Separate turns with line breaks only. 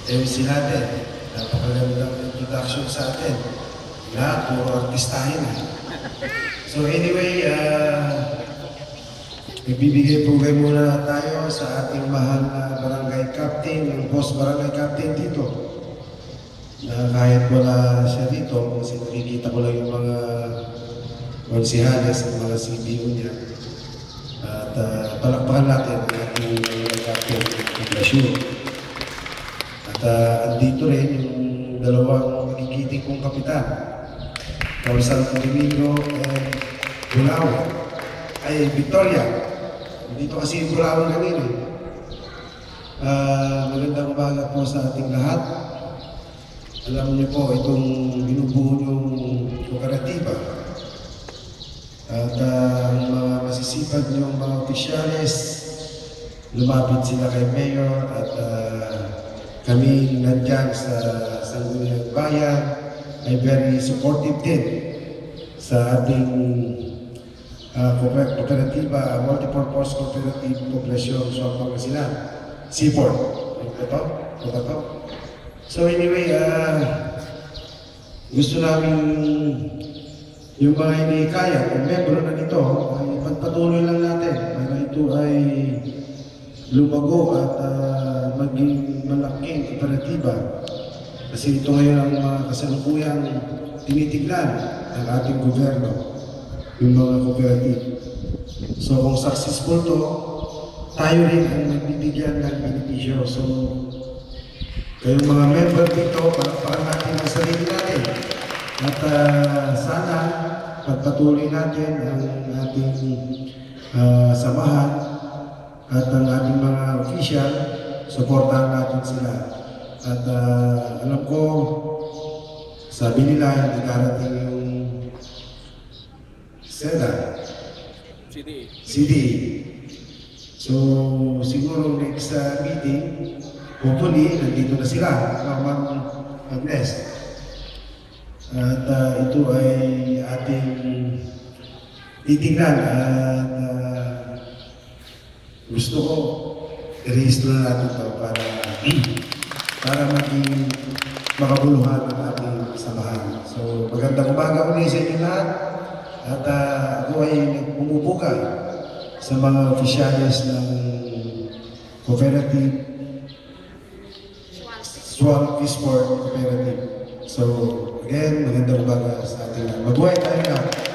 MC natin. Napakagandang introduction sa atin. Lahat, puro artistahin. So anyway, nagbibigay po kayo muna tayo sa ating mahal na barangay captain, yung boss barangay captain dito. Kahit wala siya dito, kasi nakikita ko lang yung mga konsihales at mga CBO niya. At palakpakan natin ang ating captain, Blasio. At andito rin yung dalawang nagigiting kong kapitan, Kausal Domingo and Bulawan. Ay, Victoria. Dito kasi yung Bulawan kanina. Magandang umaga po sa ating lahat. Alam niyo po, itong binubuo yung kooperatiba. At ang mga masisipag niyong mga opisyalis, lumapit sila kay Mayor at kami nandyan sa Sangguniang Bayan ay very supportive din sa ating kooperatiba, multipurpose cooperative population sa Pangasinan. Seaport. Ito. So anyway, gusto namin yung mga hindi kaya, kung membro na nito, ay pagpatuloy lang natin para ito ay lumago at maging malaking kooperatiba. Kasi ito ngayon ang mga kasalukuyang tinitignan ng ating gobyerno, yung mga cooperative. So kung successful to, tayo rin ang nagbibigyan ng benepisyo. So kayong mga member dito, palakpakan natin ang sarili natin. At sana pagpatuloy natin ang ating samahan at ang ating mga official, supportahan natin sila. At alam ko, sabi nila, hindi darating yung CD. So siguro next meeting, hopefully, nandito na sila, Ma'am Agnes. At ito ay ating titignan at gusto ko i-register na natin ito para maging makabuluhan ang ating samahan. So magandang umaga ulit sa inyo lahat at ako ay nagpumubuka sa mga opisyalis ng cooperative Swan Sport Cooperative. So, again, magandang umaga sa ating lahat. Mabuhay tayo lahat.